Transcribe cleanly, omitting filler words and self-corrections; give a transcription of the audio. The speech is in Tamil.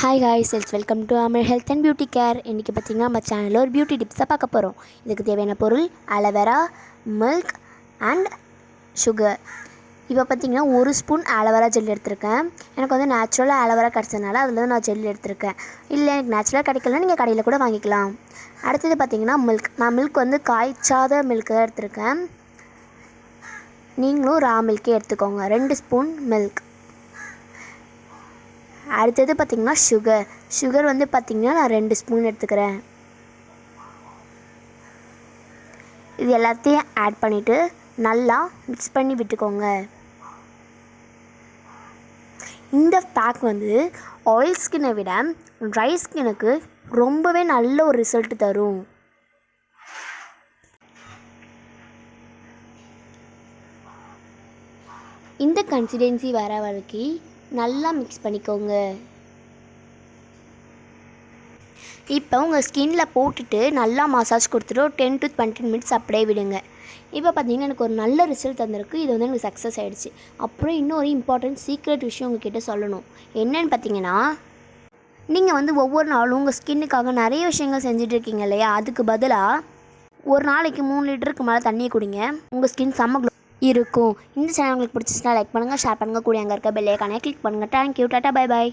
Hi guys, welcome to Amar health and beauty care. இன்றைக்கி பார்த்திங்கன்னா நம்ம சேனலில் ஒரு பியூட்டி டிப்ஸை பார்க்க போகிறோம். இதுக்கு தேவையான பொருள் ஆலோவேரா, மில்க் அண்ட் சுகர். இப்போ பார்த்திங்கன்னா 1 ஸ்பூன் ஆலோவேரா ஜெல் எடுத்திருக்கேன். எனக்கு வந்து நேச்சுரலாக ஆலோவேரா கிடச்சதுனால அதில் தான் நான் ஜெல் எடுத்திருக்கேன். இல்லை எனக்கு நேச்சுரலாக கிடைக்கலன்னா நீங்கள் கடையில் கூட வாங்கிக்கலாம். அடுத்தது பார்த்திங்கன்னா நான் மில்க் வந்து காய்ச்சாத மில்க் தான் எடுத்திருக்கேன். நீங்களும் ரா மில்க்கே எடுத்துக்கோங்க. 2 ஸ்பூன் மில்க். அடுத்தது பார்த்திங்கன்னா சுகர் வந்து பார்த்திங்கன்னா நான் 2 ஸ்பூன் எடுத்துக்கிறேன். இது எல்லாத்தையும் ஆட் பண்ணிவிட்டு நல்லா மிக்ஸ் பண்ணி விட்டுக்கோங்க. இந்த பேக் வந்து ஆயில் ஸ்கின்னை விட ட்ரை ஸ்கின்னுக்கு ரொம்பவே நல்ல ஒரு ரிசல்ட் தரும். இந்த கன்சிஸ்டன்சி வர வரைக்கும் நல்லா மிக்ஸ் பண்ணிக்கோங்க. இப்போ உங்கள் ஸ்கின்னில் போட்டுட்டு நல்லா மசாஜ் கொடுத்துட்டு ஒரு 10 to 20 மினிட்ஸ் அப்படியே விடுங்க. இப்போ பார்த்தீங்கன்னா எனக்கு ஒரு நல்ல ரிசல்ட் தந்திருக்கு. இது வந்து எனக்கு சக்ஸஸ் ஆகிடுச்சு. அப்புறம் இன்னொரு இம்பார்ட்டன்ட் சீக்ரெட் விஷயம் உங்ககிட்ட சொல்லணும். என்னென்னு பார்த்தீங்கன்னா, நீங்கள் வந்து ஒவ்வொரு நாளும் உங்கள் ஸ்கின்னுக்காக நிறைய விஷயங்கள் செஞ்சிட்ருக்கீங்க இல்லையா? அதுக்கு பதிலாக ஒரு நாளைக்கு 3 லிட்டருக்கு மேலே தண்ணியை குடிங்க. உங்கள் ஸ்கின் செம்ம க்ளோ இருக்கும். இந்த சேனல் உங்களுக்கு பிடிச்சிச்சுன்னா லைக் பண்ணுங்கள், ஷேர் பண்ணுங்கள், கூட அங்கே இருக்க பெல் ஐகானை கிளிக் பண்ணுங்கள். Thank you, tata, bye bye.